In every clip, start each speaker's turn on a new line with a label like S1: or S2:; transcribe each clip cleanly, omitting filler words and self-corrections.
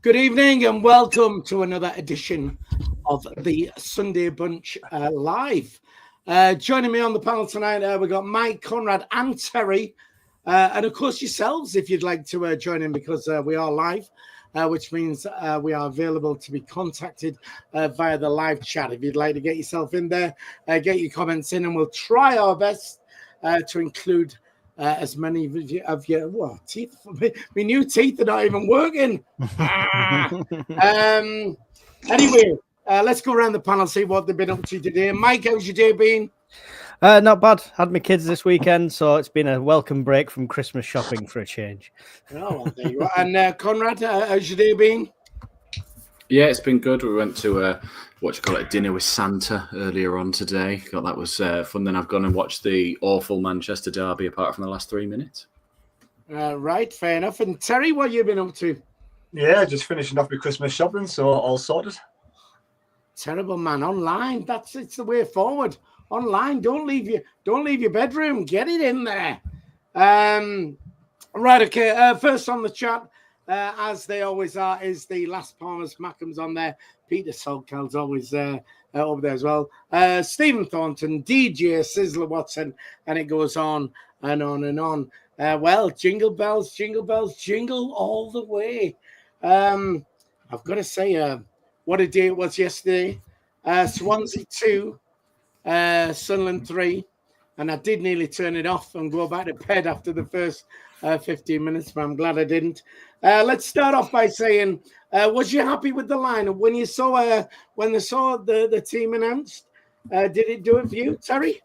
S1: Good evening and welcome to another edition of the Sunday Bunch Live. Joining me on the panel tonight, we've got Mike, Conrad and Terry. And of course yourselves, if you'd like to join in, because we are live, which means we are available to be contacted via the live chat. If you'd like to get yourself in there, get your comments in, and we'll try our best to include as many of your teeth. My new teeth are not even working. Anyway, let's go around the panel, see what they've been up to today. Mike, how's your day been?
S2: Not bad. Had my kids this weekend, so it's been a welcome break from Christmas shopping for a change.
S1: Oh, well, there you are. And Conrad, how's your day been?
S3: Yeah, it's been good. We went to dinner with Santa earlier on today. Thought that was fun. Then I've gone and watched the awful Manchester derby apart from the last 3 minutes.
S1: Right, fair enough. And Terry, what have you been up to?
S4: Yeah, just finishing off with Christmas shopping, so all sorted.
S1: Terrible, man. Online, it's the way forward. Online, don't leave your bedroom. Get it in there. Right, okay. First on the chat, as they always are, is the Last Palmers Mackems on there. Peter Solkal's always over there as well. Stephen Thornton, DJ Sizzler Watson, and it goes on and on and on. Well, jingle bells, jingle all the way. I've got to say, what a day it was yesterday. Swansea 2, Sunderland 3. And I did nearly turn it off and go back to bed after the first 15 minutes, but I'm glad I didn't. Let's start off by saying, was you happy with the lineup when you saw when they saw the team announced? Did it do it for you, Terry?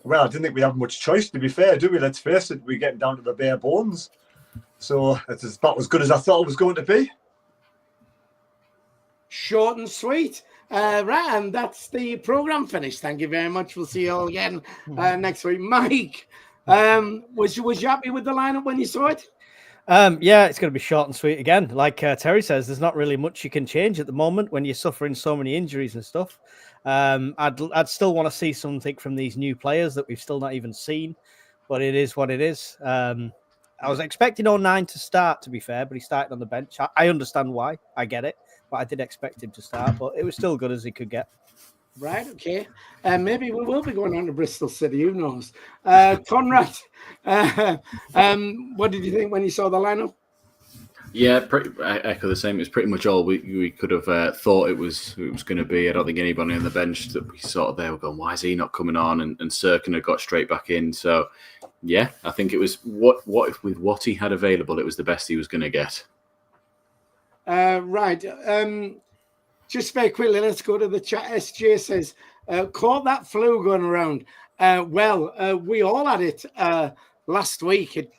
S4: Well, I didn't think we have much choice, to be fair, do we? Let's face it, we're getting down to the bare bones. So it's about as good as I thought it was going to be.
S1: Short and sweet. Right, and that's the program finished. Thank you very much. We'll see you all again next week. Mike, was you happy with the lineup when you saw it?
S2: Yeah, it's going to be short and sweet again. Like Terry says, there's not really much you can change at the moment when you're suffering so many injuries and stuff. I'd still want to see something from these new players that we've still not even seen, but it is what it is. I was expecting 09 to start, to be fair, but he started on the bench. I understand why. I get it. But I did expect him to start, but it was still good as he could get.
S1: Right, okay. Maybe we will be going on to Bristol City, who knows? Conrad, what did you think when you saw the lineup?
S3: Yeah, I echo the same. It was pretty much all we could have thought it was going to be. I don't think anybody on the bench that we sort of there were going, why is he not coming on? And Serkin got straight back in. So, yeah, I think it was with what he had available, it was the best he was going to get.
S1: Right. Just very quickly, let's go to the chat. SJ says, caught that flu going around. We all had it last week. It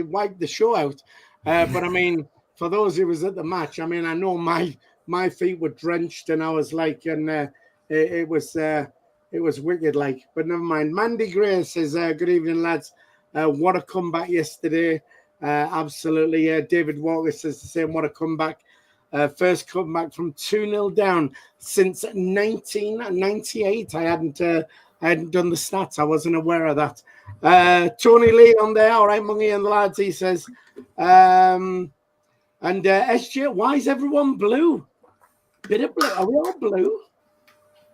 S1: wiped the show out. But I mean, for those who was at the match, I mean, I know my feet were drenched and I was like, and it was wicked like, but never mind. Mandy Gray says, good evening, lads. What a comeback yesterday. Absolutely. David Walker says the same. What a comeback. First comeback from 2-0 down since 1998. I hadn't done the stats. I wasn't aware of that. Tony Lee on there. All right, Mungie and the lads, he says. And SJ, why is everyone blue? Bit of blue. Are we all blue?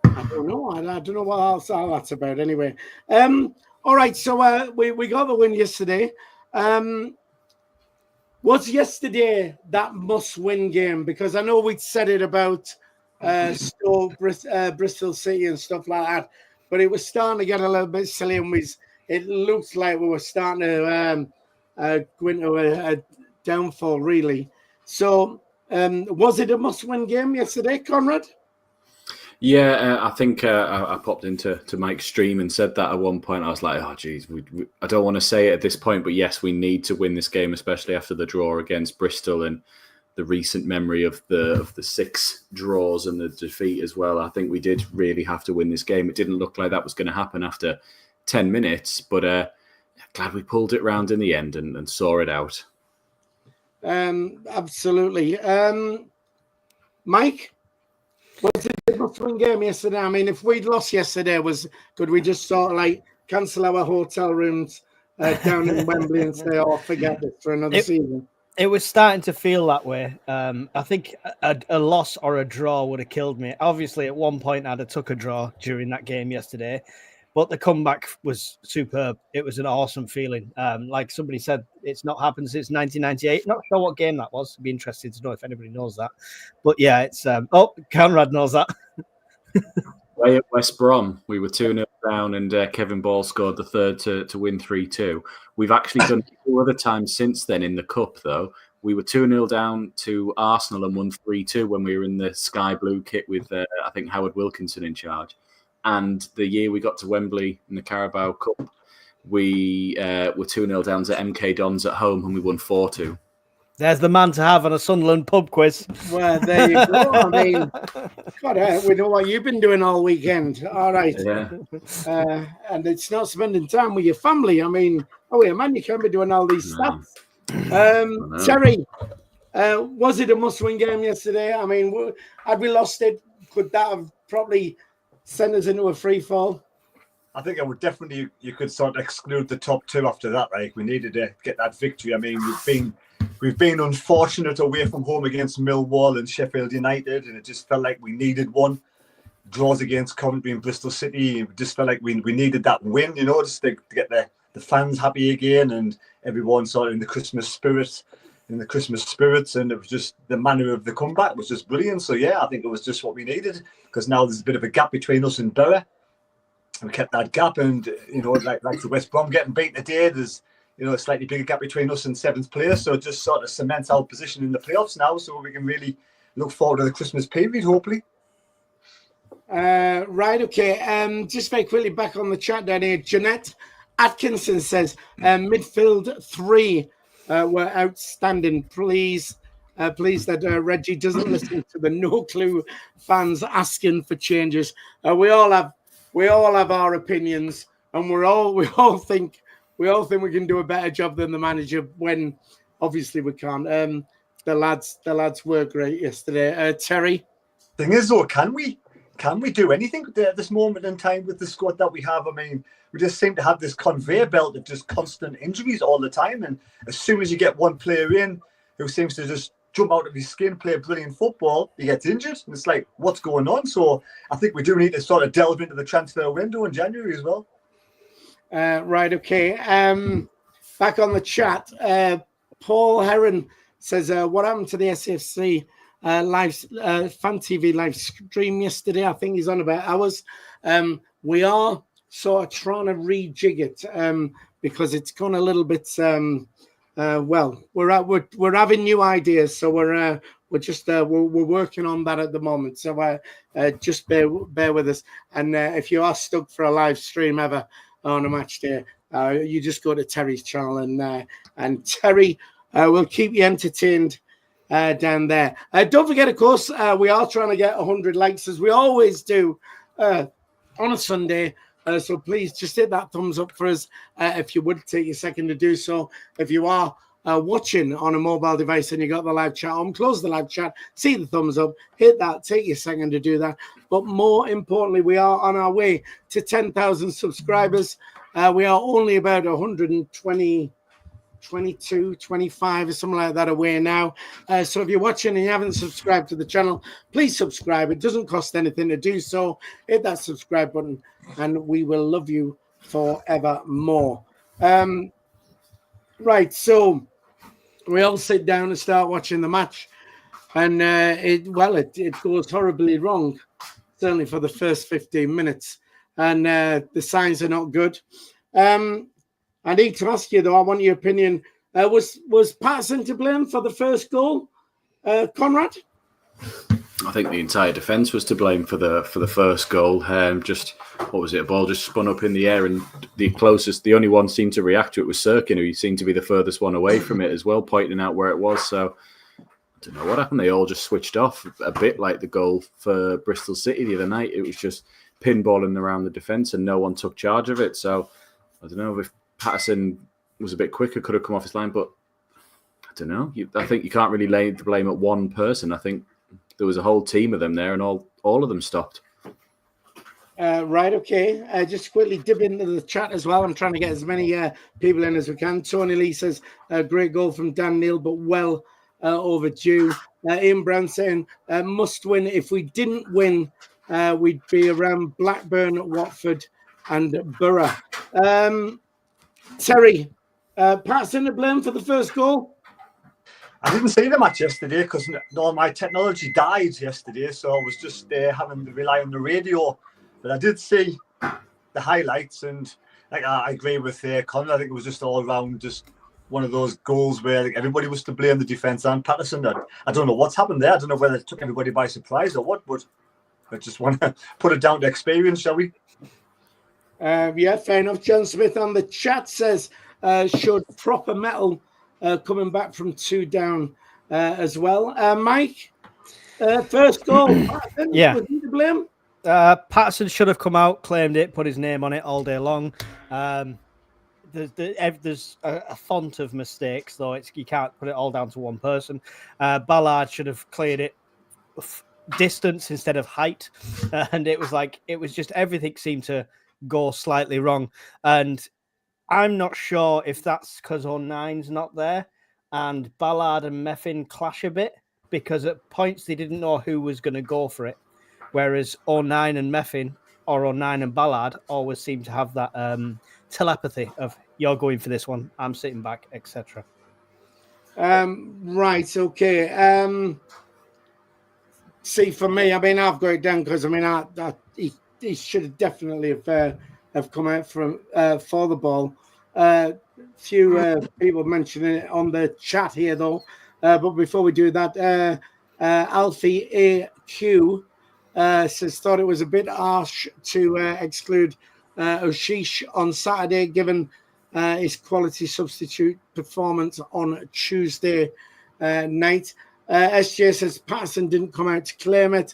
S1: I don't know. I don't know what else all that's about anyway. All right, so we got the win yesterday. Was yesterday that must-win game? Because I know we'd said it about Stoke, Bristol City and stuff like that, but it was starting to get a little bit silly, and it looked like we were starting to go into a downfall, really. So, was it a must-win game yesterday, Conrad?
S3: Yeah, I think I popped into Mike's stream and said that at one point. I was like, oh, geez, I don't want to say it at this point, but yes, we need to win this game, especially after the draw against Bristol and the recent memory of the 6 draws and the defeat as well. I think we did really have to win this game. It didn't look like that was going to happen after 10 minutes, but glad we pulled it round in the end and saw it out.
S1: Absolutely. Mike? Was it a must-win game yesterday? I mean, if we'd lost yesterday, could we just sort of like cancel our hotel rooms down in Wembley and say, oh, forget this for another season?
S2: It was starting to feel that way. I think a loss or a draw would have killed me. Obviously, at one point, I'd have took a draw during that game yesterday, but the comeback was superb. It was an awesome feeling. Like somebody said, it's not happened since 1998. Not sure what game that was. It'd be interesting to know if anybody knows that. But yeah, it's Conrad knows that.
S3: Way at West Brom, we were 2-0 down, and Kevin Ball scored the third to win 3-2. We've actually done 2 other times since then in the Cup, though. We were 2-0 down to Arsenal and won 3-2 when we were in the sky blue kit with, I think, Howard Wilkinson in charge. And the year we got to Wembley in the Carabao Cup, we were 2-0 down to MK Dons at home, and we won 4-2.
S2: There's the man to have on a Sunderland pub quiz.
S1: Well, there you go. I mean, God, we know what you've been doing all weekend. All right.
S3: Yeah.
S1: And it's not spending time with your family. I mean, man, you can't be doing all these stuff. Terry, was it a must-win game yesterday? I mean, had we lost it, could that have probably sent us into a free fall?
S4: I think I would definitely, you could sort of exclude the top 2 after that. Like, we needed to get that victory. I mean, we've been unfortunate away from home against Millwall and Sheffield United, and it just felt like we needed one. Draws against Coventry and Bristol City, it just felt like we needed that win, just to get the fans happy again and everyone sort of in the Christmas spirit. And it was just the manner of the comeback was just brilliant. So yeah, I think it was just what we needed, because now there's a bit of a gap between us and Borough. We kept that gap, and like the West Brom getting beaten today, there's a slightly bigger gap between us and 7th place. So it just sort of cements our position in the playoffs now, so we can really look forward to the Christmas period, hopefully.
S1: Right, okay. Just very quickly back on the chat down here. Jeanette Atkinson says midfield 3 were outstanding. Please that Reggie doesn't listen to the no clue fans asking for changes. We all have our opinions, and we all think we can do a better job than the manager, when obviously we can't. The lads were great yesterday. Terry?
S4: Thing is, though, can we do anything at this moment in time with the squad that we have? I mean, we just seem to have this conveyor belt of just constant injuries all the time. And as soon as you get one player in who seems to just jump out of his skin, play brilliant football, he gets injured. And it's like, what's going on? So I think we do need to sort of delve into the transfer window in January as well.
S1: Right, okay. Back on the chat, Paul Heron says, what happened to the SAFC Fan TV live stream yesterday? I think he's on about ours. We are sort of trying to rejig it because it's gone a little bit. We're having new ideas, so we're working on that at the moment. So just bear with us. And if you are stuck for a live stream ever on a match day, you just go to Terry's channel, and Terry will keep you entertained down there. Don't forget, of course, we are trying to get 100 likes, as we always do on a Sunday. So please just hit that thumbs up for us if you would take a second to do so. If you are watching on a mobile device and you got the live chat on, close the live chat, see the thumbs up, hit that, take your second to do that. But more importantly, we are on our way to 10,000 subscribers. We are only about 22, 25 or something like that away now. So if you're watching and you haven't subscribed to the channel, please subscribe. It doesn't cost anything to do so. Hit that subscribe button and we will love you forevermore. Right, so we all sit down and start watching the match, and it goes horribly wrong, certainly for the first 15 minutes, and the signs are not good. I need to ask you, though, I want your opinion. Was Patterson to blame for the first goal, Conrad?
S3: I think the entire defence was to blame for the first goal. What was it? A ball just spun up in the air, and the only one seemed to react to it was Sirkin, who seemed to be the furthest one away from it as well, pointing out where it was. So I don't know what happened. They all just switched off, a bit like the goal for Bristol City the other night. It was just pinballing around the defence, and no one took charge of it. So I don't know if Patterson was a bit quicker, could have come off his line, but I don't know. I think you can't really lay the blame at one person. I think there was a whole team of them there, and all of them stopped.
S1: Right, okay. Just quickly dip into the chat as well. I'm trying to get as many people in as we can. Tony Lee says, great goal from Dan Neil, but well overdue. Ian Brown saying, must win. If we didn't win, we'd be around Blackburn, Watford and Borough. Terry, Patterson to blame for the first goal?
S4: I didn't see the match yesterday because all my technology died yesterday, so I was just having to rely on the radio. But I did see the highlights, and like I agree with Conor. I think it was just all around just one of those goals where like, everybody was to blame, the defence and Patterson. I don't know what's happened there. I don't know whether it took everybody by surprise or what, but I just want to put it down to experience, shall we?
S1: Yeah, fair enough. John Smith on the chat says, showed proper metal coming back from 2 down as well. Mike, first goal. Patterson,
S2: yeah.
S1: Was he to blame?
S2: Patterson should have come out, claimed it, put his name on it all day long. There's a font of mistakes, though. You can't put it all down to one person. Ballard should have cleared it distance instead of height. And it was just everything seemed to go slightly wrong. And I'm not sure if that's because 09's not there and Ballard and Meffin clash a bit, because at points they didn't know who was going to go for it. Whereas 09 and Meffin or 09 and Ballard always seem to have that telepathy of you're going for this one, I'm sitting back, etc.
S1: Right, okay. See, for me, I mean, I've got it down because I mean, he should have definitely have come out for the ball. Few people mentioning it on the chat here, though. But before we do that, Alfie AQ says thought it was a bit harsh to exclude Oshish on Saturday, given his quality substitute performance on Tuesday night. SJ says Patterson didn't come out to claim it.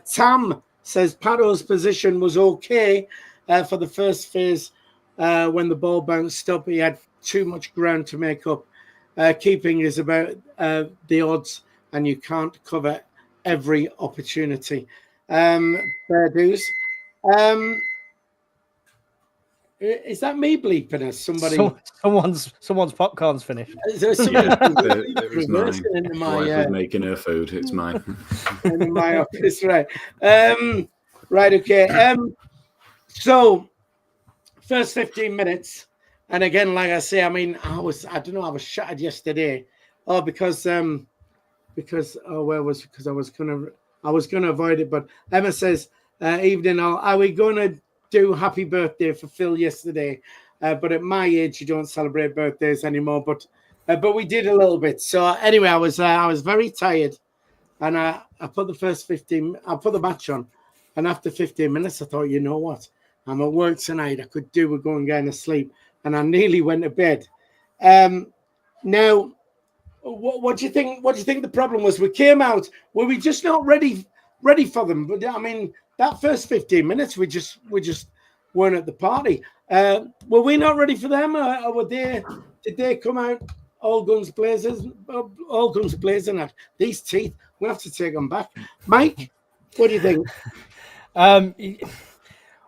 S1: Tam says Paddo's position was okay for the first phase when the ball bounced up. He had too much ground to make up. Keeping is about the odds, and you can't cover every opportunity. Fair dues. Is that me bleeping us? Somebody,
S2: someone's popcorn's finished.
S3: It was mine. My wife was making her food. It's mine.
S1: In my office, right? Right. Okay. So, first 15 minutes, and again, like I say, I mean, I was shattered yesterday. Oh, because I was gonna avoid it, but Emma says, evening, are we gonna do happy birthday for Phil yesterday? But at my age, you don't celebrate birthdays anymore. But we did a little bit. So anyway, I was very tired, and I put the first 15. I put the match on, and after 15 minutes, I thought, you know what? I'm at work tonight. I could do with going to sleep, and I nearly went to bed. Now, what do you think? What do you think the problem was? We came out. Were we just not ready for them? But I mean, that first 15 minutes, we just weren't at the party. Were we not ready for them, or were they? Did they come out all guns blazing? All guns blazing at these teeth. We have to take them back. Mike, what do you think?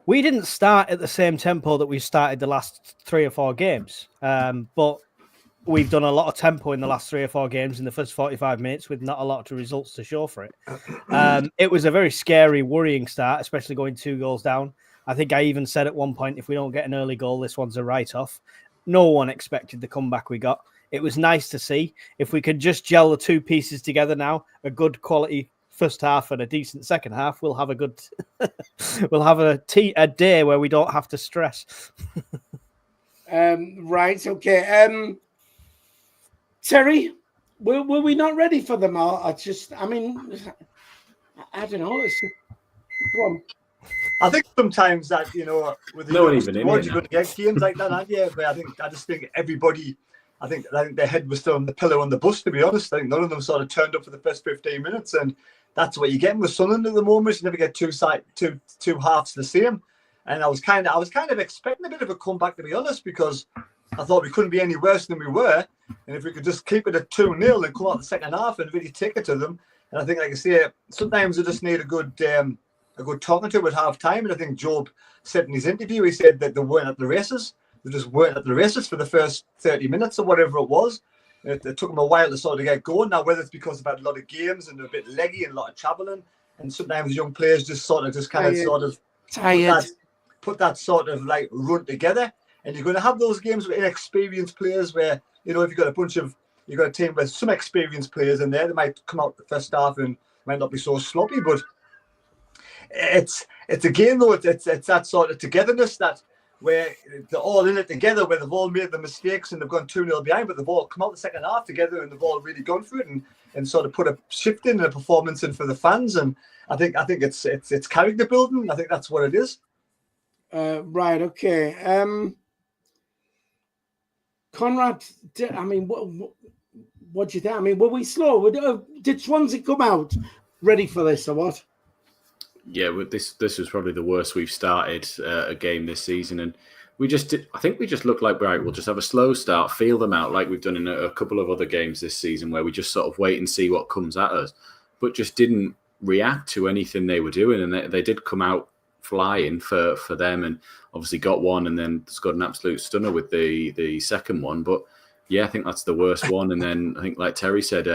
S2: We didn't start at the same tempo that we started the last 3 or 4 games, but we've done a lot of tempo in the last 3 or 4 games in the first 45 minutes with not a lot of results to show for it. It was a very scary, worrying start, especially going 2 goals down. I think I even said at one point, if we don't get an early goal, this one's a write-off. No one expected the comeback we got. It was nice to see. If we could just gel the 2 pieces together now, a good quality first half and a decent second half, we'll have a good we'll have a day where we don't have to stress.
S1: Right, okay. Terry, were we not ready for them? I don't know. Go on.
S4: I think sometimes that, with the
S3: no one even in
S4: you're going to get games like that, aren't you? But I just think everybody, I think their head was still on the pillow on the bus, to be honest. I think none of them sort of turned up for the first 15 minutes, and that's what you're getting with Sunderland at the moment. You never get two halves the same. And I was kind of expecting a bit of a comeback, to be honest, because I thought we couldn't be any worse than we were. And if we could just keep it at 2-0 and come out the second half and really take it to them. And I think, like I say, sometimes you just need a good a good talking to at half time. And I think Job said in his interview, he said that they weren't at the races. They just weren't at the races for the first 30 minutes or whatever it was. It took them a while to sort of get going. Now, whether it's because they've had a lot of games and they're a bit leggy and a lot of travelling, and sometimes young players just kind of put that sort of like run together. And you're going to have those games with inexperienced players where, you know, if you've got a team with some experienced players in there, they might come out the first half and might not be so sloppy. But it's a game though. It's that sort of togetherness that where they're all in it together, where they've all made the mistakes and they've gone 2-0 behind, but they've all come out the second half together and they've all really gone for it and sort of put a shift in and a performance in for the fans. And I think it's character building. I think that's what it is.
S1: Right. Okay. Conrad, I mean, what do you think? I mean, were we slow? Did Swansea come out ready for this or what?
S3: Yeah, this was probably the worst we've started a game this season, and I think we just looked like, right, we'll just have a slow start, feel them out like we've done in a couple of other games this season where we just sort of wait and see what comes at us, but just didn't react to anything they were doing, and they did come out flying for them, and obviously got one and then scored an absolute stunner with the second one. But yeah, I think that's the worst one. And then I think, like Terry said,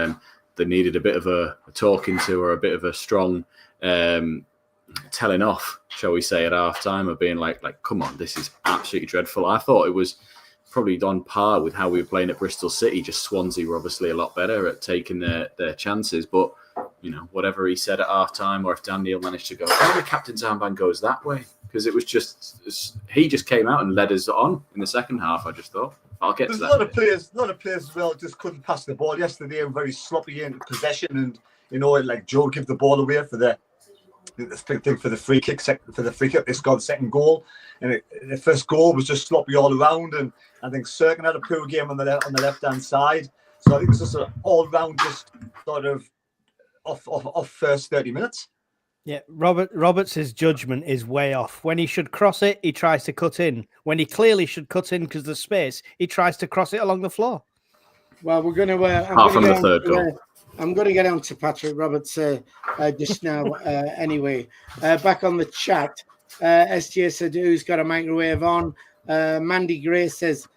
S3: they needed a bit of a talking to or a bit of a strong telling off, shall we say, at half time of being like, come on, this is absolutely dreadful. I thought it was probably on par with how we were playing at Bristol City. Just Swansea were obviously a lot better at taking their chances. But you know, whatever he said at half time, or if Dan Neil managed to go, the captain's armband goes that way, because it was he just came out and led us on in the second half. I just thought, I'll get to that.
S4: A lot of players as well just couldn't pass the ball yesterday and very sloppy in possession, and you know, like Joe give the ball away for the free kick. They scored the second goal, and the first goal was just sloppy all around. And I think Serkin had a poor game on the left hand side. So I think it's just an all round just sort of off first 30 minutes.
S2: Yeah, Roberts' judgment is way off. When he should cross it, he tries to cut in. When he clearly should cut in because there's space, he tries to cross it along the floor.
S1: Well, we're going to...
S3: the third goal.
S1: I'm going to get on to Patrick Roberts just now anyway. Back on the chat, SJ said, who's got a microwave on? Mandy Gray says,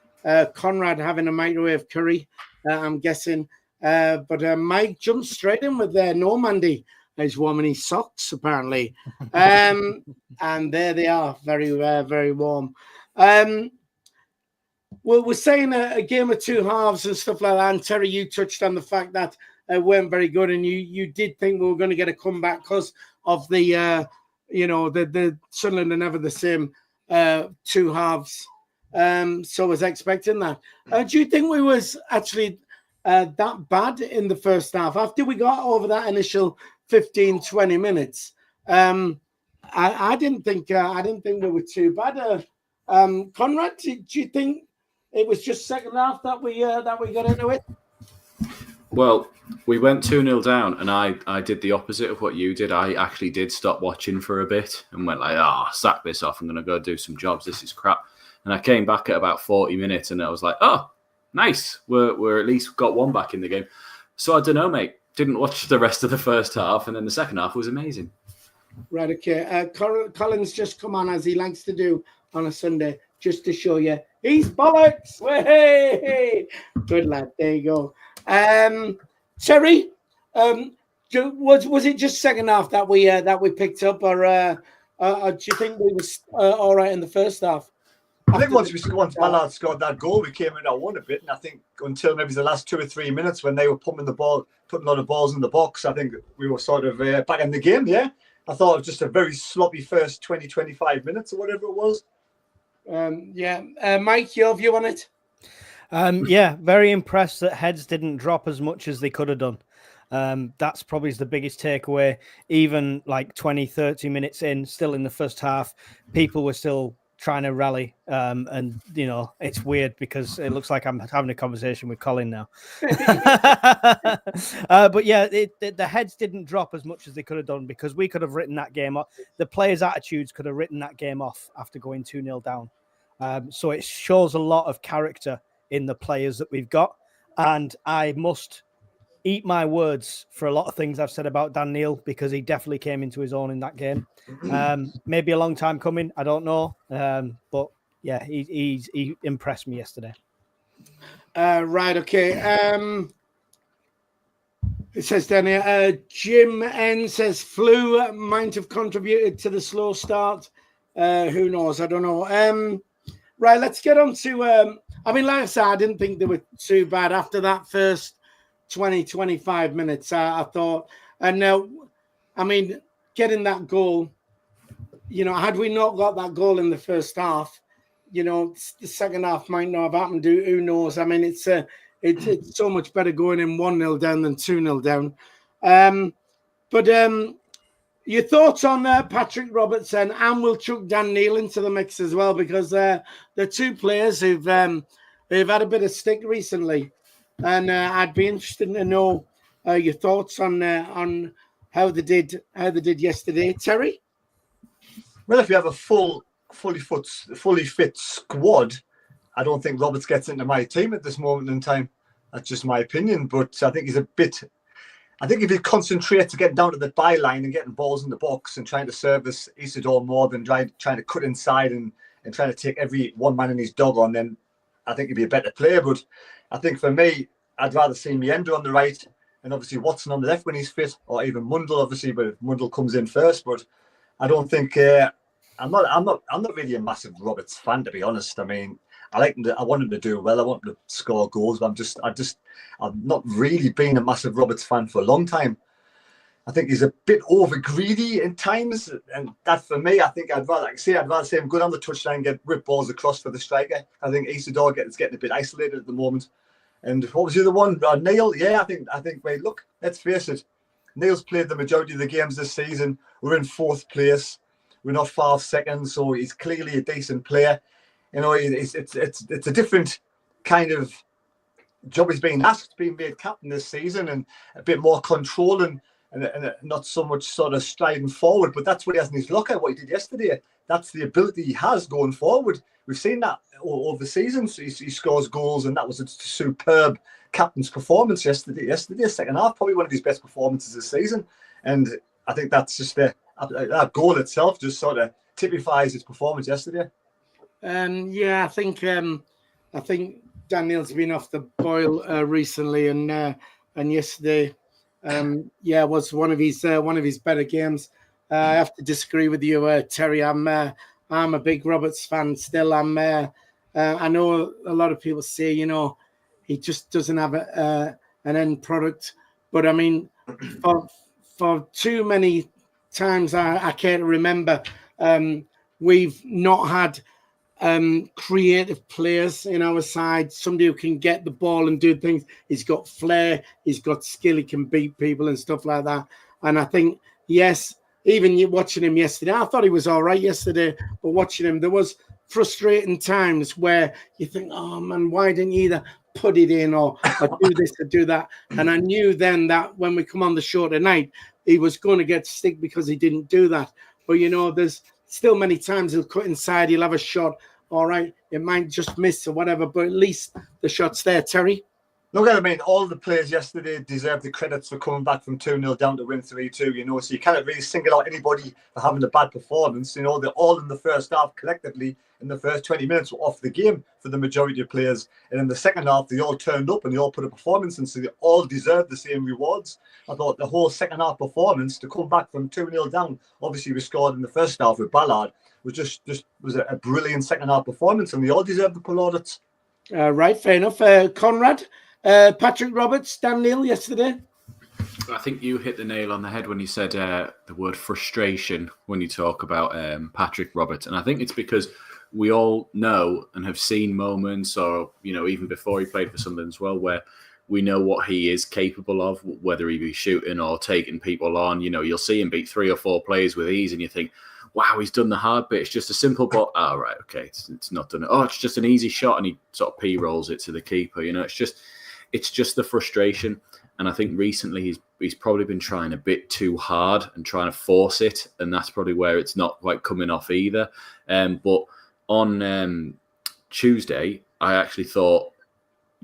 S1: Conrad having a microwave curry, I'm guessing. But Mike jumped straight in with no Mandy. He's warming his socks, apparently. And there they are, very, very warm. We're saying a game of two halves and stuff like that. And Terry, you touched on the fact that weren't very good, and you did think we were going to get a comeback because of the Sunderland are never the same two halves. So I was expecting that. Do you think we was actually that bad in the first half after we got over that initial 15-20 minutes? I didn't think we were too bad. Conrad, do you think it was just second half that we got into it?
S3: Well, we went 2-0 down, and I did the opposite of what you did. I actually did stop watching for a bit and went like, sack this off. I'm going to go do some jobs. This is crap. And I came back at about 40 minutes, and I was like, oh, nice. We're at least got one back in the game. So I don't know, mate. Didn't watch the rest of the first half, and then the second half was amazing.
S1: Right, okay. Colin's just come on, as he likes to do on a Sunday, just to show you he's bollocks. Hey, good lad. There you go. Terry, was it just second half that we picked up, or do you think we was all right in the first half?
S4: I think once Ballard scored that goal, we came in at one a bit, and I think until maybe the last 2 or 3 minutes when they were putting a lot of balls in the box, I think we were sort of back in the game. Yeah, I thought it was just a very sloppy first 20-25 minutes or whatever it was.
S1: Mike, your view on it?
S2: Very impressed that heads didn't drop as much as they could have done. That's probably the biggest takeaway. Even like 20-30 minutes in, still in the first half, people were still trying to rally, and you know, it's weird because it looks like I'm having a conversation with Colin now. But yeah, the heads didn't drop as much as they could have done, because we could have written that game off. The players' attitudes could have written that game off after going 2-0 down. So it shows a lot of character in the players that we've got, and I must eat my words for a lot of things I've said about Dan Neil, because he definitely came into his own in that game. Maybe a long time coming, I don't know. But yeah, he impressed me yesterday.
S1: Right, okay. It says down here, Jim N says Flew might have contributed to the slow start. Who knows? I don't know. Right, let's get on to... I mean, like I said, I didn't think they were too bad after that first 20, 25 minutes, I thought. And I mean, getting that goal, had we not got that goal in the first half, the second half might not have happened. Who knows? I mean, it's so much better going in 1-0 down than 2-0 down. But your thoughts on Patrick Robertson, and we'll chuck Dan Neil into the mix as well, because they're two players who've had a bit of stick recently. And I'd be interested to know your thoughts on how they did yesterday, Terry.
S4: Well, if you have a fully fit squad, I don't think Roberts gets into my team at this moment in time. That's just my opinion. But I think I think if he concentrates to get down to the byline and getting balls in the box and trying to service Isidore more than trying to cut inside and trying to take every one man in his dog on, then I think he'd be a better player. But I think for me, I'd rather see Miendo on the right and obviously Watson on the left when he's fit, or even Mundle, obviously, but if Mundle comes in first. But I don't think I'm not really a massive Roberts fan, to be honest. I mean, I want him to do well. I want him to score goals, but I've not really been a massive Roberts fan for a long time. I think he's a bit over greedy in times, and that for me, I think I'd rather see him go down the touchline, get rip balls across for the striker. I think Isidore is getting a bit isolated at the moment. And what was the other one? Neil. Yeah, I think. Wait, look, let's face it. Neil's played the majority of the games this season. We're in 4th place. We're not far off second, so he's clearly a decent player. It's a different kind of job he's being asked, being made captain this season, and a bit more control and not so much sort of striding forward. But that's what he has in his locker, what he did yesterday. That's the ability he has going forward. We've seen that over the season. So he scores goals, and that was a superb captain's performance yesterday. Second half, probably one of his best performances this season. And I think that's just that goal itself just sort of typifies his performance yesterday.
S1: Yeah, I think Daniel's been off the boil recently, and yesterday, was one of his better games. I have to disagree with you, Terry. I'm a big Roberts fan still. I know a lot of people say, he just doesn't have an end product, but I mean, for too many times I can't remember, we've not had creative players in our side, somebody who can get the ball and do things. He's got flair, he's got skill, he can beat people and stuff like that. And I think, yes, even watching him yesterday, I thought he was all right yesterday, but watching him, there was frustrating times where you think, oh man, why didn't you either put it in or do this or do that? And I knew then that when we come on the show tonight, he was going to get stick because he didn't do that. But there's still many times he'll cut inside, he'll have a shot. All right, it might just miss or whatever, but at least the shot's there, Terry.
S4: Look, I mean, all the players yesterday deserve the credits for coming back from 2-0 down to win 3-2, so you can't really single out anybody for having a bad performance. They're all in the first half collectively in the first 20 minutes were off the game for the majority of players. And in the second half, they all turned up and they all put a performance in, so they all deserve the same rewards. I thought the whole second half performance to come back from 2-0 down, obviously we scored in the first half with Ballard, was a brilliant second half performance, and they all deserve the plaudits.
S1: Right, fair enough. Conrad? Patrick Roberts, Dan Neil yesterday.
S3: I think you hit the nail on the head when you said the word frustration when you talk about Patrick Roberts. And I think it's because we all know and have seen moments, or, even before he played for Sunderland as well, where we know what he is capable of, whether he be shooting or taking people on. You'll see him beat 3 or 4 players with ease and you think, wow, he's done the hard bit. It's just a simple ball. Oh, right, okay, it's not done. Oh, it's just an easy shot, and he sort of P-rolls it to the keeper. It's just the frustration. And I think recently he's probably been trying a bit too hard and trying to force it, and that's probably where it's not quite coming off either. But on Tuesday, I actually thought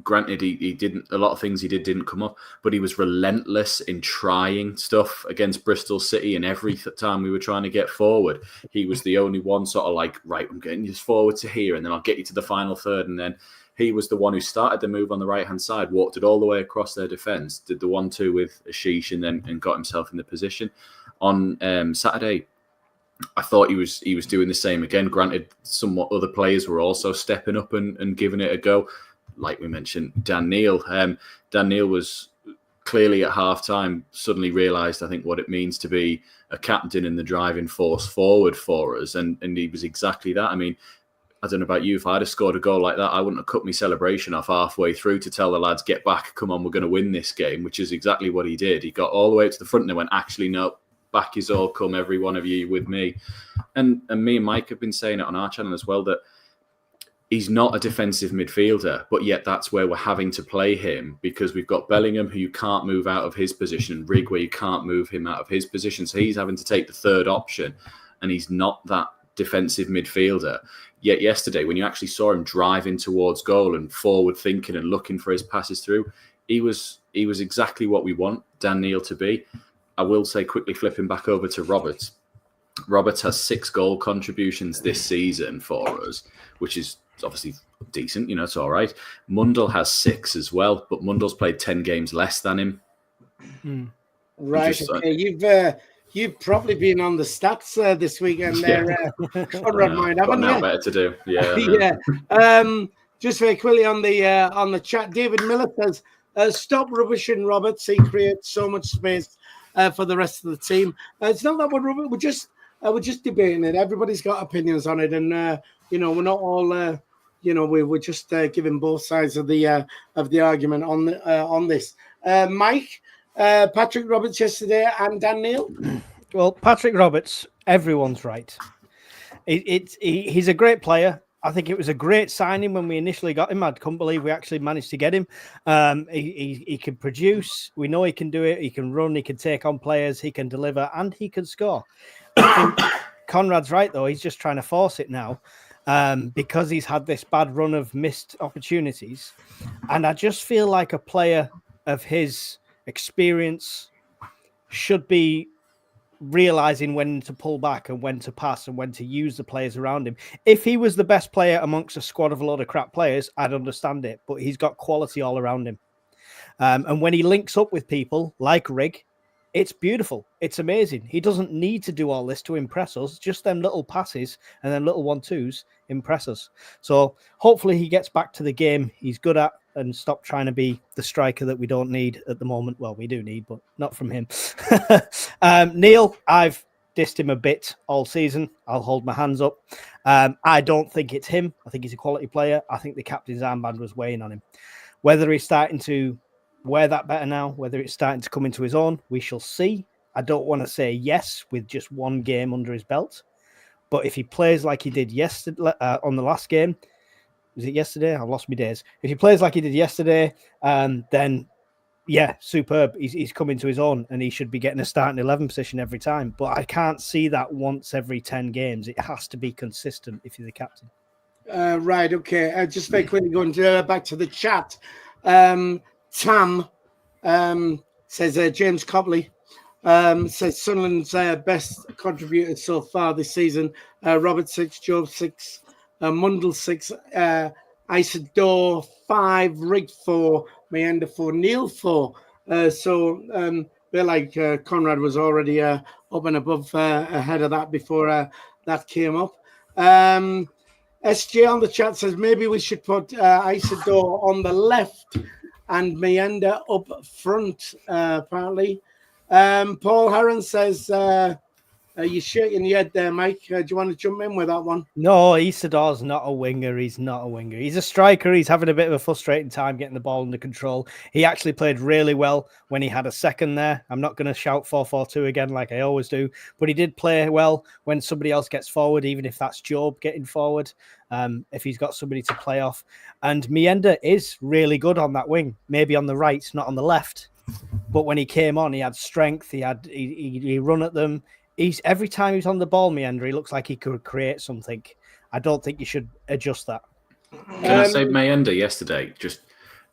S3: granted, he didn't, a lot of things he didn't come up, but he was relentless in trying stuff against Bristol City. And every time we were trying to get forward, he was the only one sort of like, right, I'm getting you forward to here, and then I'll get you to the final third. And then he was the one who started the move on the right-hand side, walked it all the way across their defence, did the 1-2 with Ashish, and got himself in the position. On Saturday, I thought he was doing the same again. Granted, somewhat other players were also stepping up and giving it a go. Like we mentioned, Dan Neil. Dan Neil was clearly at half-time suddenly realised, I think, what it means to be a captain and the driving force forward for us. And he was exactly that. I mean, I don't know about you, if I'd have scored a goal like that, I wouldn't have cut my celebration off halfway through to tell the lads, get back, come on, we're going to win this game, which is exactly what he did. He got all the way to the front and they went, actually, no, back is all, come, every one of you with me. And me and Mike have been saying it on our channel as well, that he's not a defensive midfielder, but yet that's where we're having to play him, because we've got Bellingham, who you can't move out of his position, and Rig, where you can't move him out of his position. So he's having to take the third option, and he's not that defensive midfielder. Yet yesterday, when you actually saw him driving towards goal and forward thinking and looking for his passes through, he was exactly what we want Dan Neil to be. I will say, quickly flipping back over to Roberts. Roberts has 6 goal contributions this season for us, which is obviously decent, it's all right. Mundell has 6 as well, but Mundell's played 10 games less than him.
S1: Right, okay. You've probably been on the stats this weekend there, Conrad Mind, haven't you?
S3: Better to do, yeah.
S1: Yeah. Just very quickly on the chat, David Miller says, "Stop rubbishing Roberts. He creates so much space for the rest of the team." It's not that we're just debating it. Everybody's got opinions on it, and we're not all we're just giving both sides of the argument on this. Mike. Patrick Roberts yesterday and Dan Neil?
S2: Well, Patrick Roberts, everyone's right. He's a great player. I think it was a great signing when we initially got him. I couldn't believe we actually managed to get him. He can produce. We know he can do it. He can run. He can take on players. He can deliver, and he can score. I think Conrad's right, though. He's just trying to force it now because he's had this bad run of missed opportunities. And I just feel like a player of his experience should be realizing when to pull back and when to pass and when to use the players around him. If he was the best player amongst a squad of a lot of crap players, I'd understand it, but he's got quality all around him. And when he links up with people like Rig, it's beautiful. It's amazing. He doesn't need to do all this to impress us. Just them little passes and then little 1-2s impress us. So hopefully he gets back to the game he's good at and stop trying to be the striker that we don't need at the moment. Well, we do need, but not from him. Neil, I've dissed him a bit all season. I'll hold my hands up. I don't think it's him. I think he's a quality player. I think the captain's armband was weighing on him. Whether he's starting to wear that better now, whether it's starting to come into his own, we shall see. I don't want to say yes with just one game under his belt, but if he plays like he did yesterday on the last game, was it yesterday? I've lost my days. If he plays like he did yesterday, then yeah, superb. He's coming to his own and he should be getting a starting 11 position every time. But I can't see that once every 10 games. It has to be consistent if you're the captain.
S1: Right, okay. Just very quickly going back to the chat. Tam says James Copley says Sunderland's best contributor so far this season. Robert 6, Job 6, Mundell 6, Isidore 5, Rig 4, Mayenda 4, Neil 4. So they're like Conrad was already up and above ahead of that before that came up. SJ on the chat says maybe we should put Isidore on the left and Mayenda up front, apparently. Paul Heron says, you're shaking your head there, Mike. Do you want to jump in with that one?
S2: No, Isidore's not a winger. He's not a winger. He's a striker. He's having a bit of a frustrating time getting the ball under control. He actually played really well when he had a second there. I'm not going to shout 4-4-2 again like I always do, but he did play well when somebody else gets forward, even if that's Job getting forward, if he's got somebody to play off. And Mayenda is really good on that wing, maybe on the right, not on the left. But when he came on, he had strength. He run at them. Every time he's on the ball, Mayenda, he looks like he could create something. I don't think you should adjust that.
S3: Can I say Mayenda yesterday? Just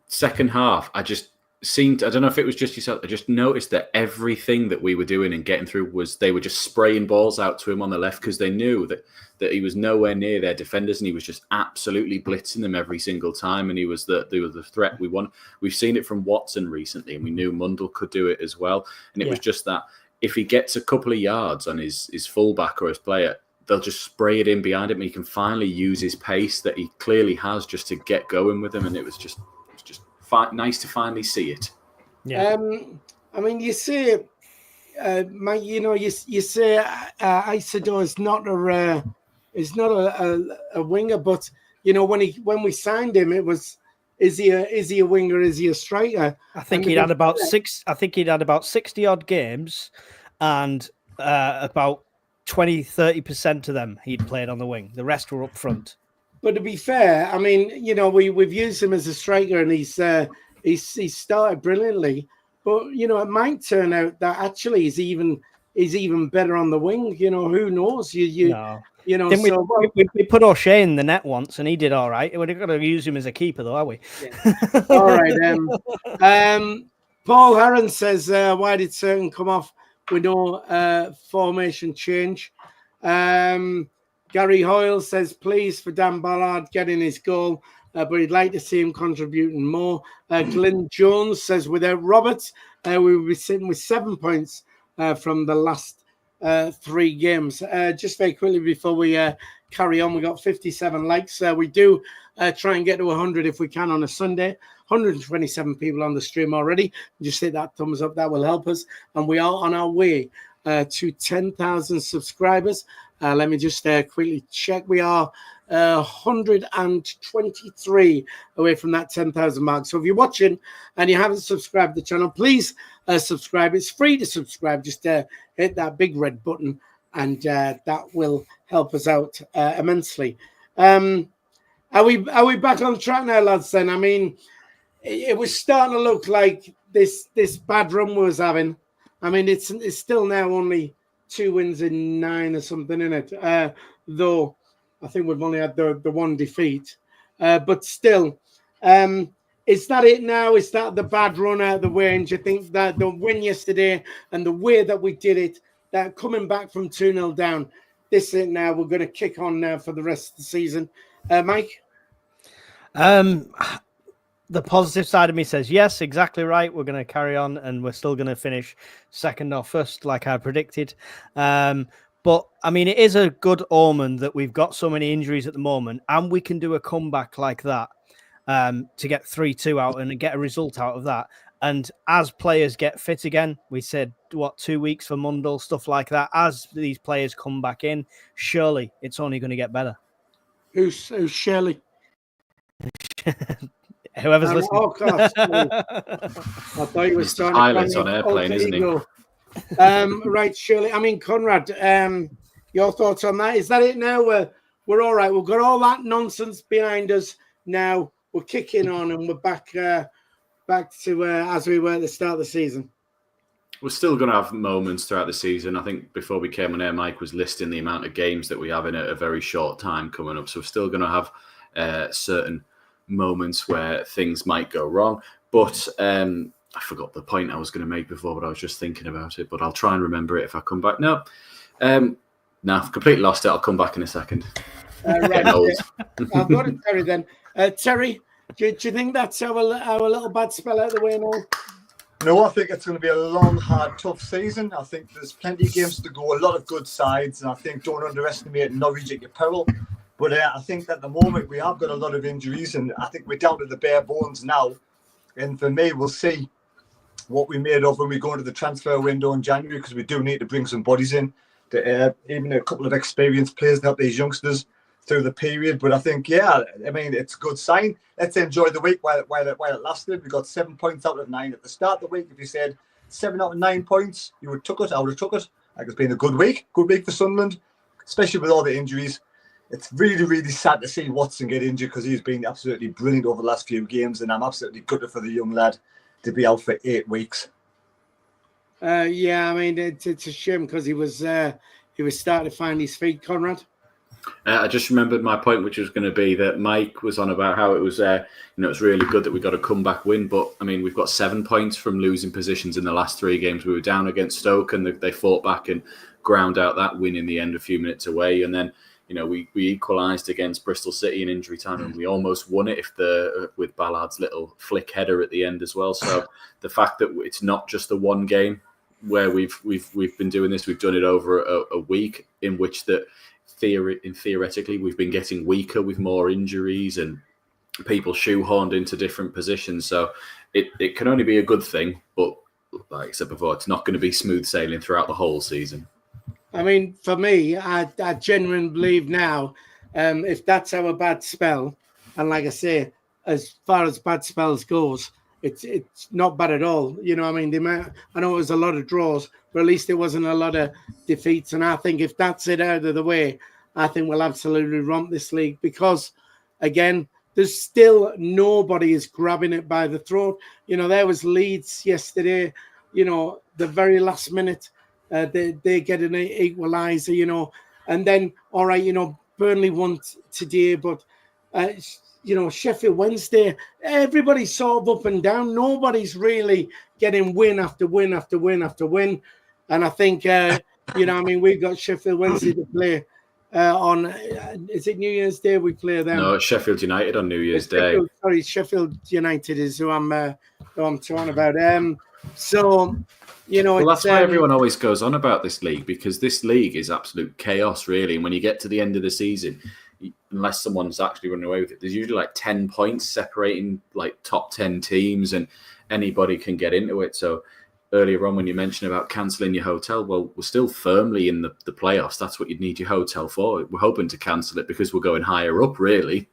S3: second half, I don't know if it was just yourself, I just noticed that everything that we were doing and getting through was they were just spraying balls out to him on the left because they knew that he was nowhere near their defenders and he was just absolutely blitzing them every single time, and they were the threat we want. We've seen it from Watson recently, and we knew Mundell could do it as well. And it was just that if he gets a couple of yards on his fullback or his player, they'll just spray it in behind him and he can finally use his pace that he clearly has just to get going with him. And it was just nice to finally see it.
S1: Yeah. I mean, you say, Mike, you say Isidore is not a winger, but when we signed him, it was is he a winger? Is he a striker?
S2: I think he'd had about 60 odd games, and about 20-30% of them he'd played on the wing. The rest were up front.
S1: But to be fair, I mean, we've used him as a striker, and he's started brilliantly. But it might turn out that actually he's even better on the wing. Who knows? We put O'Shea in the net once, and he did all right. We're not going to use him as a keeper, though, are we?
S2: Yeah.
S1: All right. Paul Heron says, "Why did Certain come off with no formation change?" Gary Hoyle says, please for Dan Ballard getting his goal, but he'd like to see him contributing more. Glenn Jones says, without Roberts, we would be sitting with 7 points from the last 3 games. Just very quickly before we carry on, we got 57 likes. We do try and get to 100 if we can on a Sunday. 127 people on the stream already. Just hit that thumbs up. That will help us. And we are on our way to 10,000 subscribers. Let me just quickly check. We are 123 away from that 10,000 mark. So if you're watching and you haven't subscribed to the channel, please subscribe. It's free to subscribe. Just hit that big red button, and that will help us out immensely. Are we back on track now, lads? Then I mean, it was starting to look like this bad run we was having. I mean, it's still now only 2 wins in 9 or something, in it. Though I think we've only had the 1 defeat. But still, is that it now? Is that the bad run out of the way? And do you think that the win yesterday and the way that we did it, that coming back from 2-0 down, this is it now? We're going to kick on now for the rest of the season. Mike?
S2: The positive side of me says, yes, exactly right. We're going to carry on and we're still going to finish second or first like I predicted. But, I mean, it is a good omen that we've got so many injuries at the moment and we can do a comeback like that to get 3-2 out and get a result out of that. And as players get fit again, we said, 2 weeks for Mundell, stuff like that. As these players come back in, surely it's only going to get better.
S1: Who's Shirley?
S2: Whoever's listening.
S1: Oh, gosh. I thought you were starting
S3: Pilots on airplane, isn't he?
S1: Right, Shirley. I mean, Conrad, your thoughts on that? Is that it now? We're all right. We've got all that nonsense behind us now. We're kicking on and we're back to as we were at the start of the season.
S3: We're still going to have moments throughout the season. I think before we came on air, Mike was listing the amount of games that we have in a very short time coming up. So we're still going to have certain moments where things might go wrong. But I forgot the point I was going to make before, but I was just thinking about it. But I'll try and remember it if I come back. No, I've completely lost it. I'll come back in a second.
S1: Right. I'll go to Terry then. Terry, do you think that's our little bad spell out of the way now?
S4: No, I think it's going to be a long, hard, tough season. I think there's plenty of games to go, a lot of good sides, and I think don't underestimate Norwich at your peril. But I think at the moment we have got a lot of injuries, and I think we're down to the bare bones now. And for me, we'll see what we made of when we go into the transfer window in January, because we do need to bring some bodies in, even a couple of experienced players to help these youngsters through the period. But I think, it's a good sign. Let's enjoy the week while it lasted. We got 7 points out of 9 at the start of the week. If you said 7 out of 9 points, you would have took it. I would have took it. Like, it's been a good week for Sunderland, especially with all the injuries. It's really, really sad to see Watson get injured, because he's been absolutely brilliant over the last few games, and I'm absolutely gutted for the young lad to be out for 8 weeks.
S1: I mean, it's a shame, because he was starting to find his feet, Conrad.
S3: I just remembered my point, which was going to be that Mike was on about how it was, it's really good that we got a comeback win. But I mean, we've got 7 points from losing positions in the last 3 games. We were down against Stoke, and they fought back and ground out that win in the end, a few minutes away. And then, we equalised against Bristol City in injury time, and we almost won it with Ballard's little flick header at the end as well. So the fact that it's not just the one game where we've been doing this, we've done it over a week in which that. Theoretically, we've been getting weaker with more injuries and people shoehorned into different positions. So it can only be a good thing. But like I said before, it's not going to be smooth sailing throughout the whole season.
S1: I mean, for me, I genuinely believe now, if that's our bad spell, and like I say, as far as bad spells goes, it's not bad at all. I mean, I know it was a lot of draws, but at least it wasn't a lot of defeats. And I think if that's it out of the way, I think we'll absolutely romp this league because, again, there's still nobody is grabbing it by the throat. There was Leeds yesterday, the very last minute, they get an equaliser, and then, all right, Burnley won today, but... Sheffield Wednesday, everybody's sort of up and down. Nobody's really getting win after win after win after win. And I think, we've got Sheffield Wednesday to play on, is it New Year's Day we play them?
S3: No, it's Sheffield United on New Year's Day.
S1: Sheffield United is who I'm talking about. Well,
S3: that's why everyone always goes on about this league, because this league is absolute chaos, really. And when you get to the end of the season, unless someone's actually running away with it, there's usually like 10 points separating like top 10 teams, and anybody can get into it. So earlier on, when you mentioned about cancelling your hotel, well, we're still firmly in the playoffs. That's what you'd need your hotel for. We're hoping to cancel it because we're going higher up, really.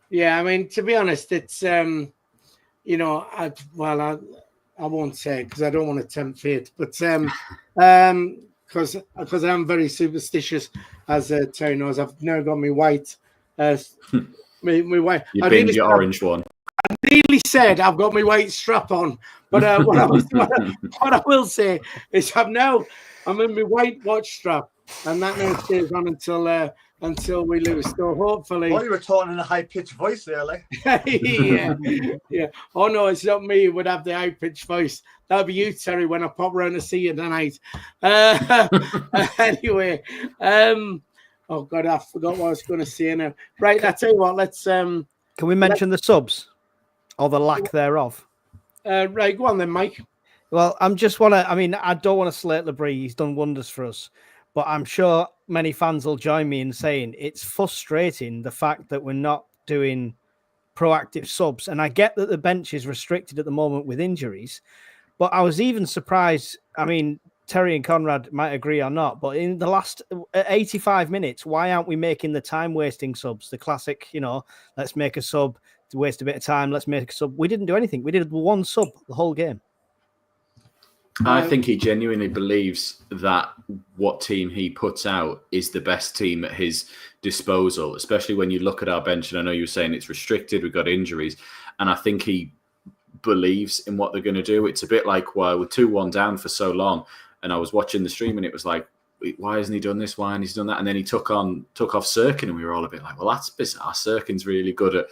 S1: Yeah, I mean, to be honest, it's, I won't say because I don't want to tempt fate, but because I'm very superstitious, as Terry knows. I've now got my white. My white.
S3: You binned your orange one.
S1: I nearly said I've got my white strap on, but what I will say is I'm in my white watch strap, and that now stays on until we lose. So hopefully.
S4: Oh, you were talking in a high-pitched voice there, like.
S1: yeah. Oh no, it's not me who would have the high-pitched voice. That'll be you, Terry, when I pop round to see you tonight. Anyway, oh God, I forgot what I was going to say now. Right, I tell you what, let's. Can
S2: we mention the subs or the lack thereof?
S1: Right, go on then, Mike.
S2: Well, I don't want to slate Labrie. He's done wonders for us. But I'm sure many fans will join me in saying it's frustrating the fact that we're not doing proactive subs. And I get that the bench is restricted at the moment with injuries, but I was even surprised. I mean, Terry and Conrad might agree or not, but in the last 85 minutes, why aren't we making the time-wasting subs? The classic, let's make a sub to waste a bit of time. Let's make a sub. We didn't do anything. We did one sub the whole game.
S3: I think he genuinely believes that what team he puts out is the best team at his disposal, especially when you look at our bench. And I know you were saying it's restricted, we've got injuries. And I think he believes in what they're going to do. It's a bit like, well, we're 2-1 down for so long. And I was watching the stream and it was like, why hasn't he done this? Why hasn't he done that? And then he took off Sirkin, and we were all a bit like, well, that's bizarre. Sirkin's really good at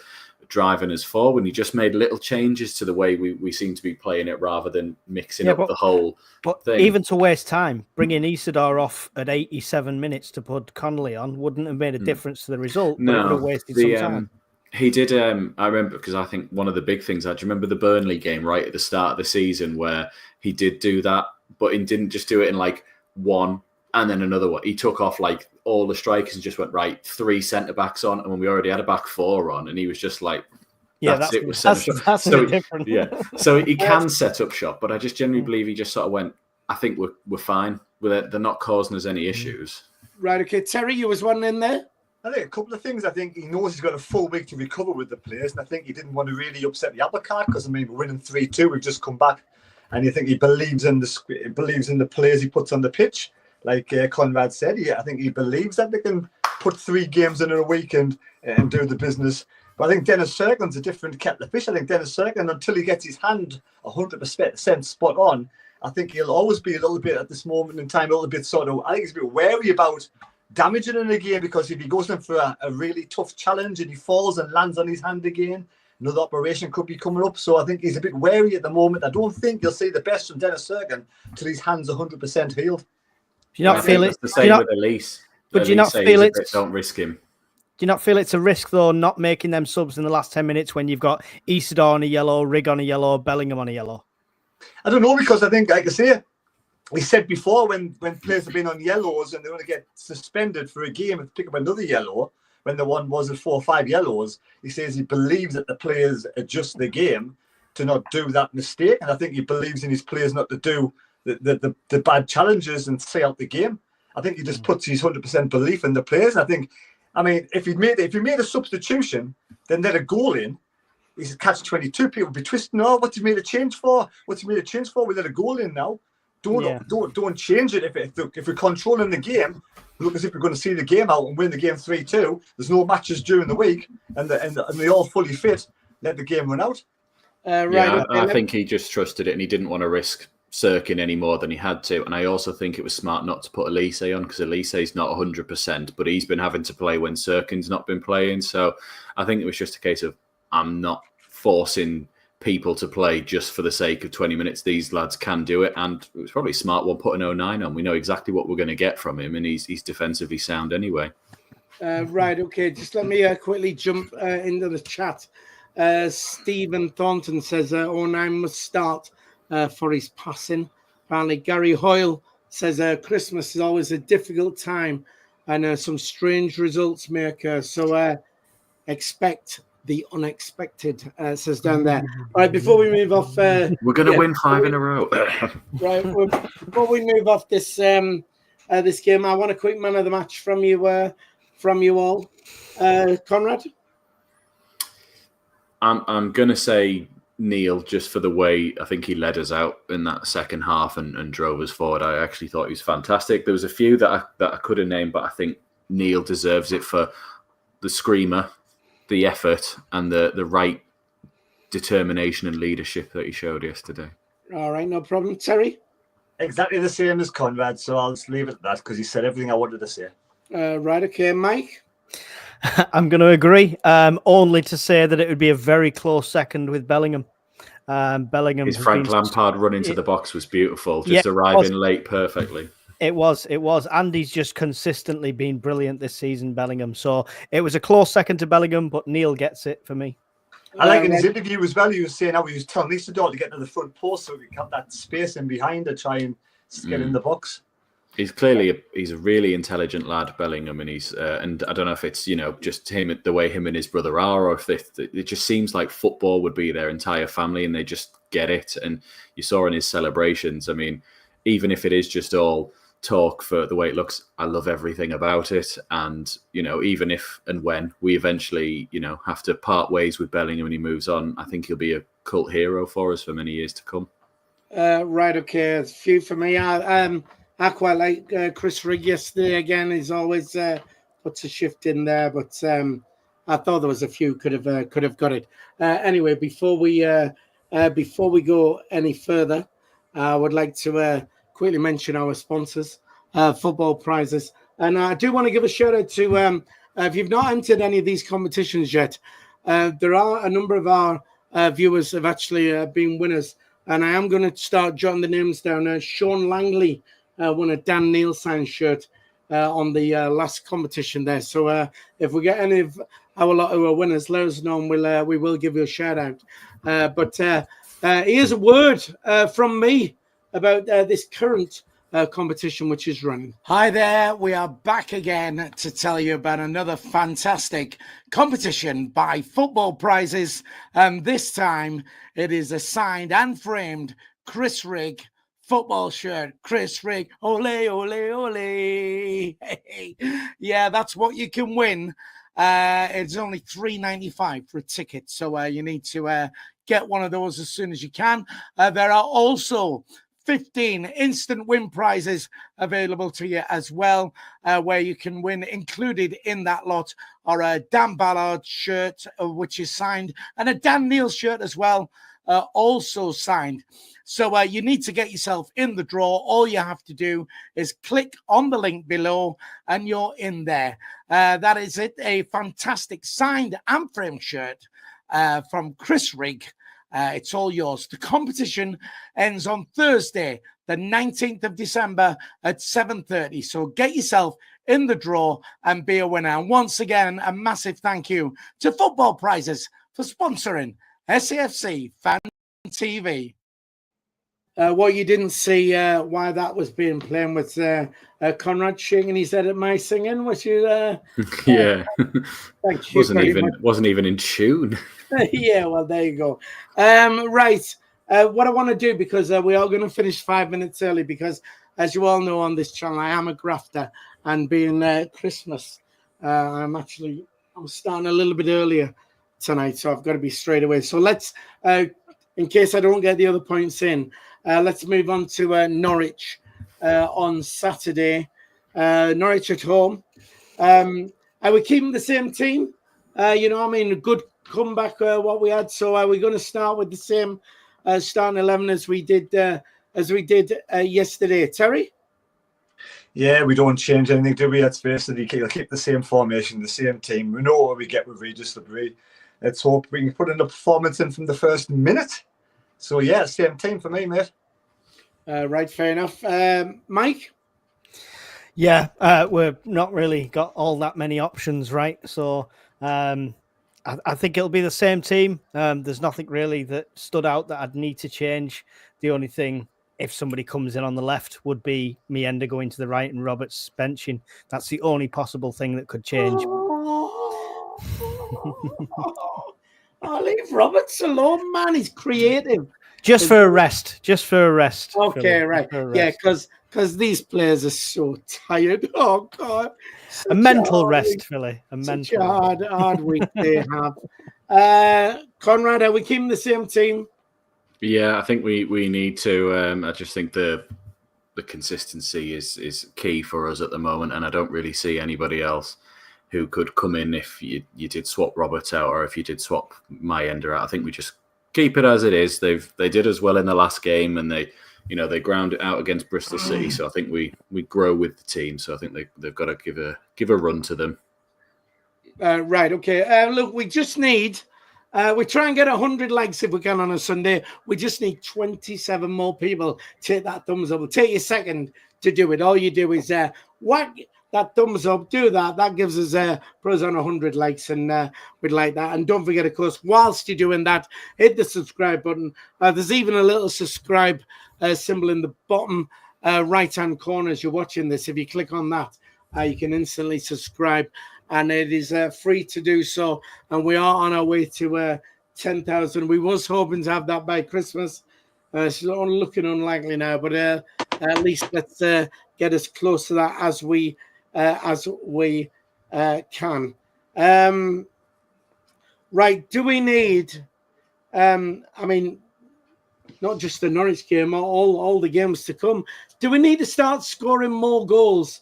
S3: driving us forward. He just made little changes to the way we seem to be playing it rather than mixing up the whole thing.
S2: Even to waste time, bringing Isidore off at 87 minutes to put Connolly on wouldn't have made a difference to the result. No, it would have wasted some time.
S3: He did. I remember, because I think one of the big things, do you remember the Burnley game right at the start of the season where he did do that, but he didn't just do it in like one and then another one. He took off like all the strikers and just went, right, 3 centre-backs on, and when we already had a back 4 on, and he was just like, that's it.
S2: That's so different.
S3: Yeah, so he can set up shop, but I just genuinely believe he just sort of went, I think we're fine with it. They're not causing us any issues.
S1: Right, okay. Terry, you was one in there?
S4: I think a couple of things. I think he knows he's got a full week to recover with the players, and I think he didn't want to really upset the apple cart because, we're winning 3-2. We've just come back, and you think he believes in the players he puts on the pitch. Like Conrad said, I think he believes that they can put 3 games in a week and do the business. But I think Dennis Sirkin's a different kettle of fish. I think Dennis Sirkin, until he gets his hand 100% spot on, I think he'll always be a little bit at this moment in time, a little bit I think he's a bit wary about damaging in the game, because if he goes in for a really tough challenge and he falls and lands on his hand again, another operation could be coming up. So I think he's a bit wary at the moment. I don't think you'll see the best from Dennis Serkin till his hands are 100% healed.
S2: Do you not feel it?
S3: It's the same with Elise.
S2: But do you not feel it?
S3: Don't risk him.
S2: Do you not feel it's a risk, though, not making them subs in the last 10 minutes when you've got Isidore on a yellow, Rigg on a yellow, Bellingham on a yellow?
S4: I don't know, because I think, like I say, we said before, when players have been on yellows and they want to get suspended for a game and pick up another yellow, when the one was at 4 or 5 yellows, he says he believes that the players adjust the game to not do that mistake. And I think he believes in his players not to do the bad challenges and stay out the game. I think he just puts his 100% belief in the players. I mean, if he made a substitution, then let a goal in, he's a catch-22. People would be twisting, oh, what's he made a change for? What's he made a change for? We let a goal in now. Don't change it. If we're controlling the game, look as if we're going to see the game out and win the game 3-2. There's no matches during the week, and they're all fully fit. Let the game run out.
S3: I think he just trusted it, and he didn't want to risk Serkin any more than he had to. And I also think it was smart not to put Elise on, because Elise is not 100%, but he's been having to play when Serkin's not been playing. So I think it was just a case of, I'm not forcing people to play just for the sake of 20 minutes. These lads can do it, and it was probably a smart one putting 09 on. We know exactly what we're going to get from him, and he's defensively sound anyway.
S1: Right, okay. Just let me quickly jump into the chat. Stephen Thornton says 09 must start for his passing. Apparently, Gary Hoyle says Christmas is always a difficult time, and some strange results may occur. So expect the unexpected, says down there. All right, before we move off...
S3: we're going to win 5 in a row.
S1: Right, before we move off this this game, I want a quick man of the match from you all. Conrad?
S3: I'm going to say Neil, just for the way I think he led us out in that second half and drove us forward. I actually thought he was fantastic. There was a few that I could have named, but I think Neil deserves it for the screamer, the effort, and the right determination and leadership that he showed yesterday. All
S1: right, no problem. Terry?
S4: Exactly the same as Conrad, so I'll just leave it at that, because he said everything I wanted to say.
S1: Right, okay. Mike?
S2: I'm going to agree, only to say that it would be a very close second with Bellingham. Bellingham.
S3: His Frank Lampard run into the box was beautiful, just arriving late perfectly.
S2: It was. Andy's just consistently been brilliant this season, Bellingham. So it was a close second to Bellingham, but Neil gets it for me.
S4: I like in his interview as well, he was saying how he was telling Isidore to get to the front post so he could have that space in behind to try and get in the box.
S3: He's clearly he's a really intelligent lad, Bellingham, and he's and I don't know if it's just him, the way him and his brother are, or if it just seems like football would be their entire family and they just get it. And you saw in his celebrations, I mean, even if it is just all talk for the way it looks, I love everything about it. And even if and when we eventually have to part ways with Bellingham and he moves on, I think he'll be a cult hero for us for many years to come.
S1: Right, okay, a few for me. I quite like Chris Rigg yesterday. Again, he's always puts a shift in there, but I thought there was a few could have got it. Anyway, before we go any further, I would like to quickly mention our sponsors, Football Prizes, and I do want to give a shout out to if you've not entered any of these competitions yet, there are a number of our viewers have actually been winners, and I am going to start jotting the names down. Sean Langley won a Dan Neil signed shirt on the last competition there. So if we get any of our lot who are winners, let us know, and we will give you a shout out. But here's a word from me about this current competition which is running. Hi there, we are back again to tell you about another fantastic competition by Football Prizes, and this time it is a signed and framed Chris Rigg football shirt. Chris Rigg, ole, ole, ole. Hey. Yeah, that's what you can win. It's only $3.95 for a ticket, so you need to get one of those as soon as you can. There are also 15 instant win prizes available to you as well, where you can win. Included in that lot are a Dan Ballard shirt, which is signed, and a Dan Neil shirt as well. also signed. So you need to get yourself in the draw. All you have to do is click on the link below and you're in there. That is it. A fantastic signed and framed shirt from Chris Rigg. It's all yours. The competition ends on Thursday, the 19th of December at 7:30. So get yourself in the draw and be a winner. And once again, a massive thank you to Football Prizes for sponsoring SAFC Fan TV. What you didn't see why that was being playing with Conrad shaking his head at my singing, which is
S3: yeah,
S1: thank you.
S3: Wasn't even in tune.
S1: Yeah, well, there you go. Right, what I want to do, because we are going to finish 5 minutes early, because as you all know on this channel, I am a grafter, and being Christmas, I'm starting a little bit earlier tonight, so I've got to be straight away. So let's, in case I don't get the other points in, let's move on to Norwich on Saturday. Norwich at home. Are we keeping the same team? A good comeback what we had. So are we going to start with the same starting 11 as we did yesterday, Terry?
S4: Yeah, we don't change anything, do we? Let's face it, we'll keep the same formation, the same team. We know what we get with Regis Labrie. Let's hope we can put in a performance in from the first minute. So yeah, same team for me, mate.
S1: Right, fair enough. Mike?
S2: Yeah, we're not really got all that many options, right? So I think it'll be the same team. There's nothing really that stood out that I'd need to change. The only thing, if somebody comes in on the left, would be Mienda going to the right and Roberts benching. That's the only possible thing that could change.
S1: I'll leave Roberts alone, man. He's creative.
S2: Just for a rest.
S1: Okay, right. Yeah, because these players are so tired. Oh, God.
S2: A mental rest, Philly.
S1: Such a hard week they have. Conrad, are we keeping the same team?
S3: Yeah, I think we need to. I just think the consistency is key for us at the moment, and I don't really see anybody else who could come in if you did swap Roberts out or if you did swap Mienda out. I think we just keep it as it is. They did as well in the last game, and they ground it out against Bristol City. So I think we grow with the team. So I think they've got to give a run to them.
S1: Right. Okay. Look, we just need. We try and get 100 likes if we can on a Sunday. We just need 27 more people. Take that thumbs up. It'll take you a second to do it. All you do is whack that thumbs up. Do that. That gives us pros on 100 likes, and we'd like that. And don't forget, of course, whilst you're doing that, hit the subscribe button. There's even a little subscribe symbol in the bottom right-hand corner as you're watching this. If you click on that, you can instantly subscribe. And it is free to do so. And we are on our way to 10,000. We was hoping to have that by Christmas. It's looking unlikely now, but at least let's get as close to that as we can. Right? Do we need? Not just the Norwich game, all the games to come. Do we need to start scoring more goals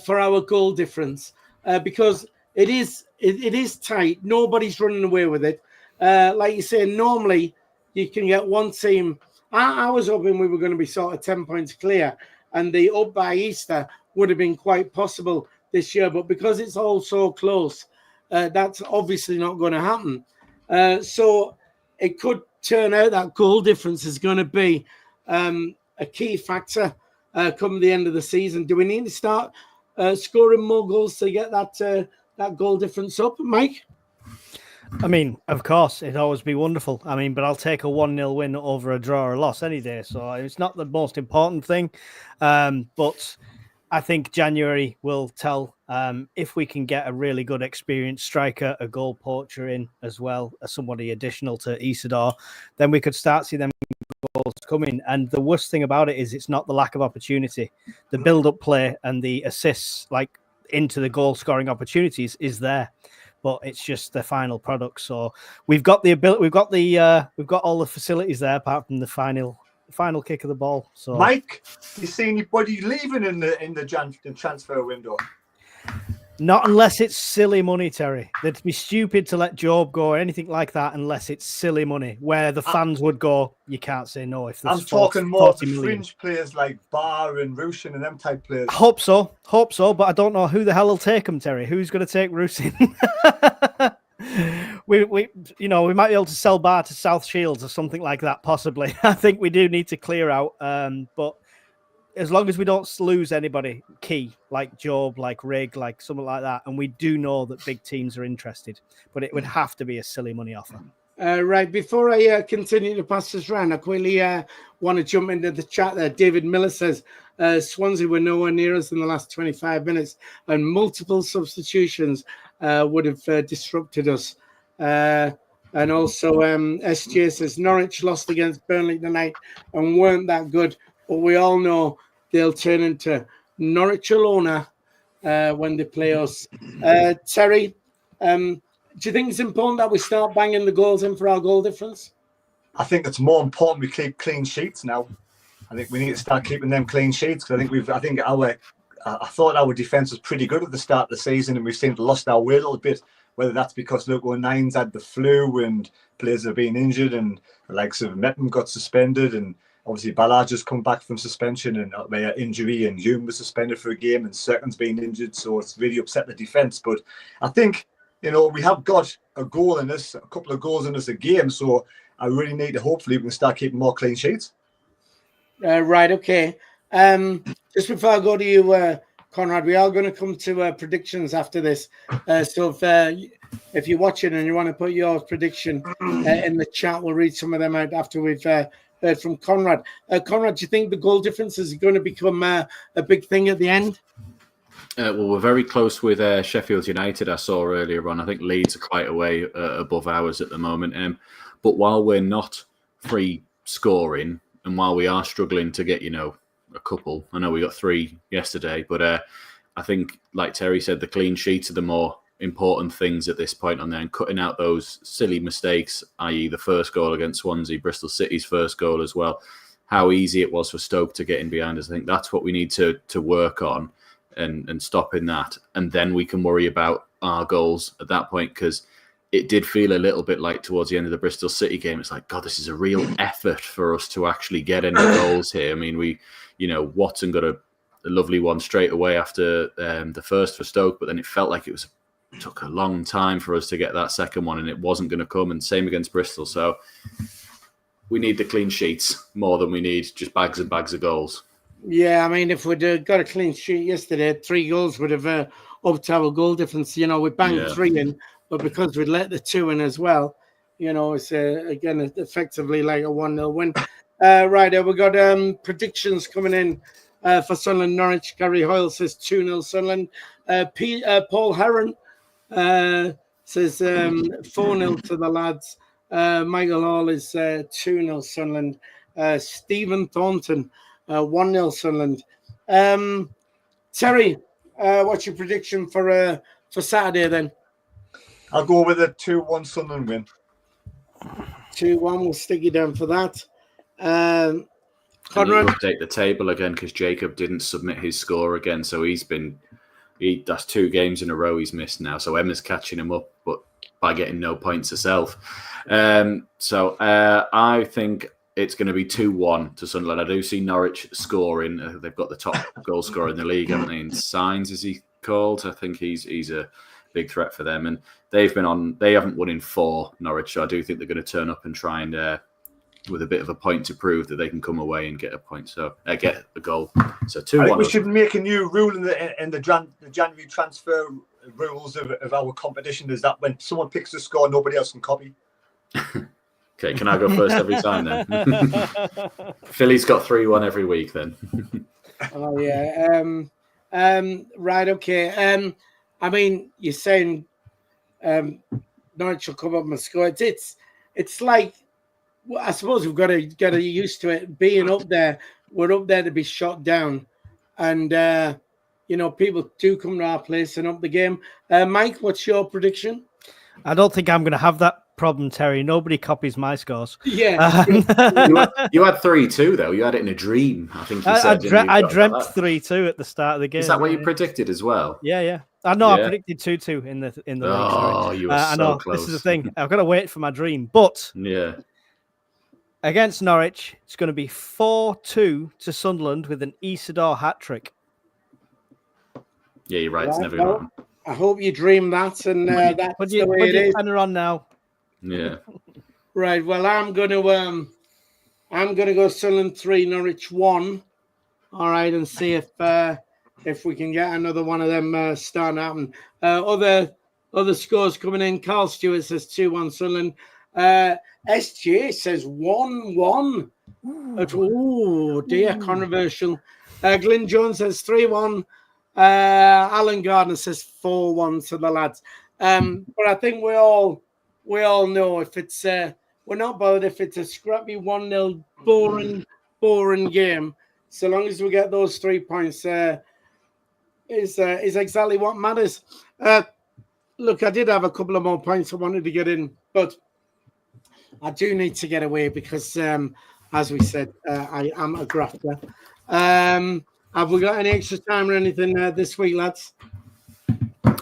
S1: for our goal difference? Because it is tight. Nobody's running away with it. Like you say, normally you can get one team. I was hoping we were going to be sort of 10 points clear, and the up by Easter would have been quite possible this year. But because it's all so close, that's obviously not going to happen. So it could turn out that goal difference is going to be a key factor come the end of the season. Do we need to start scoring more goals to get that goal difference up, Mike?
S2: Of course, it'd always be wonderful. But I'll take a 1-0 win over a draw or a loss any day. So it's not the most important thing. But I think January will tell if we can get a really good experienced striker, a goal poacher in as well, as somebody additional to Isidore, then we could start seeing them goals coming. And the worst thing about it is it's not the lack of opportunity. The build-up play and the assists, like into the goal-scoring opportunities, is there, but it's just the final product. So we've got the ability, we've got all the facilities there, apart from the final kick of the ball. So,
S4: Mike, you see anybody leaving in the transfer window?
S2: Not unless it's silly money, Terry. It'd be stupid to let Job go or anything like that unless it's silly money, where the fans would go, you can't say no. If
S4: I'm talking more of the fringe players like Barr and Rushin and them type players.
S2: Hope so, but I don't know who the hell will take them, Terry. Who's going to take Rushin? we might be able to sell Barr to South Shields or something like that, possibly. I think we do need to clear out, but as long as we don't lose anybody key, like Job, like Rig, like something like that, and we do know that big teams are interested, but it would have to be a silly money offer.
S1: Right, before I continue to pass this round, I quickly want to jump into the chat there. David Miller says, Swansea were nowhere near us in the last 25 minutes, and multiple substitutions would have disrupted us. And also, SJ says, Norwich lost against Burnley tonight and weren't that good, but we all know they'll turn into Norwich Alona when they play us. Terry, do you think it's important that we start banging the goals in for our goal difference?
S4: I think it's more important we keep clean sheets now. I think we need to start keeping them clean sheets because I thought our defence was pretty good at the start of the season and we've seemed to lost our way a little bit. Whether that's because Loco Nines had the flu and players have been injured and the likes of Mepham got suspended and obviously Ballard just come back from suspension and injury and Hume was suspended for a game and Serkin's been injured, so it's really upset the defence. But I think, we have got a goal in us, a couple of goals in us a game, so I really need to hopefully we can start keeping more clean sheets.
S1: Right, okay. Just before I go to you, Conrad, we are going to come to predictions after this. So if you're watching and you want to put your prediction in the chat, we'll read some of them out after we've heard from Conrad. Conrad, do you think the goal difference is going to become a big thing at the end?
S3: Well, we're very close with Sheffield United, I saw earlier on. I think Leeds are quite a way above ours at the moment. But while we're not free scoring and while we are struggling to get, a couple, I know we got 3 yesterday, but I think, like Terry said, the clean sheets are the more important things at this point on there, and cutting out those silly mistakes, i.e. the first goal against Swansea, Bristol City's first goal as well, how easy it was for Stoke to get in behind us. I think that's what we need to work on and stopping that. And then we can worry about our goals at that point, because it did feel a little bit like towards the end of the Bristol City game, it's like, God, this is a real effort for us to actually get any goals here. I mean, Watson got a lovely one straight away after the first for Stoke, but then it felt like it took a long time for us to get that second one, and it wasn't going to come. And same against Bristol. So we need the clean sheets more than we need just bags and bags of goals.
S1: Yeah, I mean, if we'd got a clean sheet yesterday, 3 goals would have upped our goal difference. We banged 3 in, but because we'd let the 2 in as well, it's again effectively like a 1-0 win. Right, we've got predictions coming in for Sunderland Norwich. Gary Hoyle says 2-0 Sunderland. Paul Heron says 4-0 to the lads. Michael Hall is 2-0 Sunderland. Stephen Thornton, 1-0 Sunderland. Terry, what's your prediction for Saturday then?
S4: I'll go with a 2-1 Sunderland win.
S1: 2-1, we'll stick you down for that.
S3: Conrad, update the table again because Jacob didn't submit his score again, so that's 2 games in a row he's missed now. So Emma's catching him up, but by getting no points herself. So I think it's going to be 2-1 to Sunderland. I do see Norwich scoring. They've got the top goal scorer in the league, haven't they? In Signs, is he called? I think he's a big threat for them. And they haven't won in 4, Norwich. So I do think they're going to turn up and try and with a bit of a point to prove that they can come away and get a point. So get a goal. So 2-1.
S4: I think we should make a new rule in the January transfer rules of our competition, is that when someone picks a score, nobody else can copy.
S3: Okay, can I go first every time then? Philly's got 3-1 every week then.
S1: Oh yeah. Right. Okay. I mean, you're saying Norwich will come up and score. It's like, I suppose we've got to get used to it being up there. We're up there to be shot down, and people do come to our place and up the game. Mike, what's your prediction?
S2: I don't think I'm going to have that problem, Terry. Nobody copies my scores.
S1: Yeah.
S3: You had 3-2 though. You had it in a dream. I think you said.
S2: I dreamt 3-2 at the start of the game.
S3: Is that what you predicted as well?
S2: Yeah. I know. I predicted 2-2 in the league.
S3: Oh, you were so
S2: I know.
S3: close.
S2: This is the thing. I've got to wait for my dream. But
S3: yeah,
S2: against Norwich, it's going to be 4-2 to Sunderland with an Isidore hat trick.
S3: Yeah, you're right. It's never
S1: well,
S3: going to happen.
S1: I hope you dream that, and that's the way it is.
S2: Put your pen on now.
S3: Yeah.
S1: Right. Well, I'm gonna go Sunderland 3, Norwich 1. All right, and see if we can get another one of them starting happen. Other scores coming in. Carl Stewart says 2-1 Sunderland. SJ says 1-1. Oh dear, controversial. Glyn Jones says 3-1. Alan Gardner says 4-1 to the lads. But I think we all know if it's we're not bothered if it's a scrappy 1-0 boring game. So long as we get those 3 points, is exactly what matters. Look, I did have a couple of more points I wanted to get in, but I do need to get away because, as we said, I am a grafter. Have we got any extra time or anything this week, lads?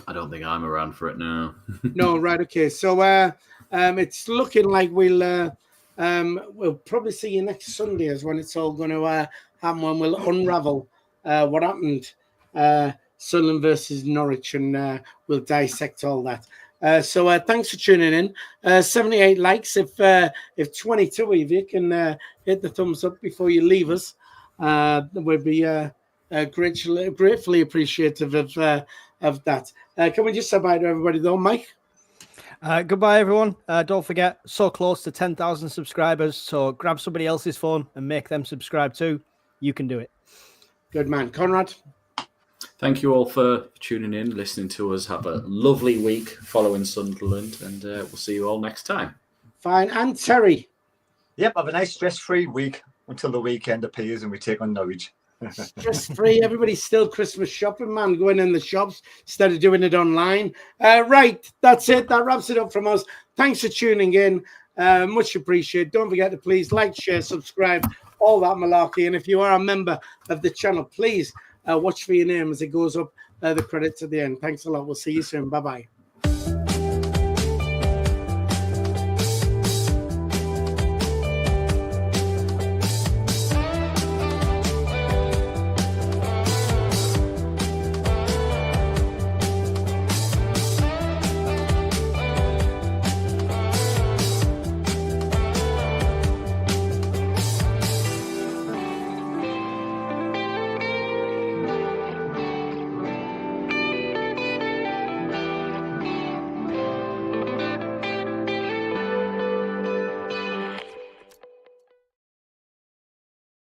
S3: I don't think I'm around for it now.
S1: No, right, okay. So it's looking like we'll probably see you next Sunday is when it's all going to happen, when we'll unravel what happened Sunderland versus Norwich, and we'll dissect all that. So thanks for tuning in. 78 likes. If 22 of you can hit the thumbs up before you leave us, we'd be gratefully appreciative of that. Can we just say bye to everybody though, Mike?
S2: Goodbye, everyone. Don't forget, so close to 10,000 subscribers. So grab somebody else's phone and make them subscribe too. You can do it.
S1: Good man. Conrad?
S3: Thank you all for tuning in, listening to us. Have a lovely week following Sunderland, and we'll see you all next time.
S1: Fine. And Terry?
S4: Yep, have a nice stress-free week until the weekend appears and we take on Norwich.
S1: Stress-free. Everybody's still Christmas shopping, man. Going in the shops instead of doing it online. Right. That's it. That wraps it up from us. Thanks for tuning in. Much appreciated. Don't forget to please like, share, subscribe, all that malarkey. And if you are a member of the channel, please watch for your name as it goes up the credits at the end. Thanks a lot. We'll see you soon. Bye-bye.